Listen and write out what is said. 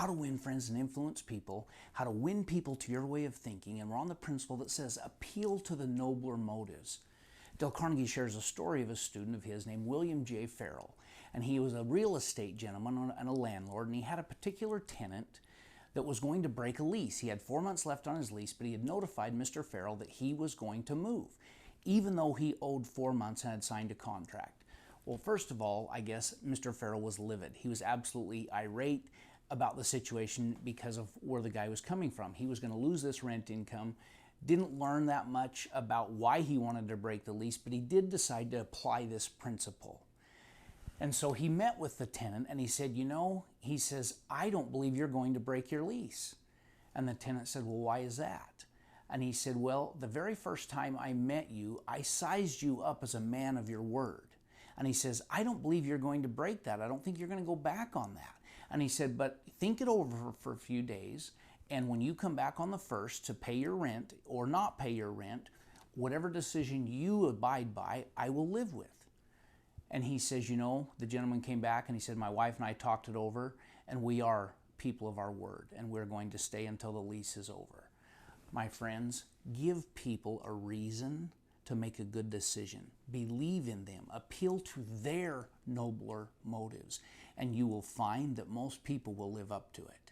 how to win friends and influence people, how to win people to your way of thinking, and we're on the principle that says appeal to the nobler motives. Dale Carnegie shares a story of a student of his named William J. Farrell, and he was a real estate gentleman and a landlord, and he had a particular tenant that was going to break a lease. He had 4 months left on his lease, but he had notified Mr. Farrell that he was going to move, even though he owed 4 months and had signed a contract. Well, first of all, I guess Mr. Farrell was livid. He was absolutely irate about the situation because of where the guy was coming from. He was going to lose this rent income, didn't learn that much about why he wanted to break the lease, but he did decide to apply this principle. And so he met with the tenant and he said, he says, I don't believe you're going to break your lease. And the tenant said, well, why is that? And he said, well, the very first time I met you, I sized you up as a man of your word. And he says, I don't believe you're going to break that. I don't think you're going to go back on that. And he said, but think it over for a few days. And when you come back on the 1st to pay your rent or not pay your rent, whatever decision you abide by, I will live with. And he says, the gentleman came back and he said, my wife and I talked it over and we are people of our word and we're going to stay until the lease is over. My friends, give people a reason to make a good decision. Believe in them. Appeal to their nobler motives. And you will find that most people will live up to it.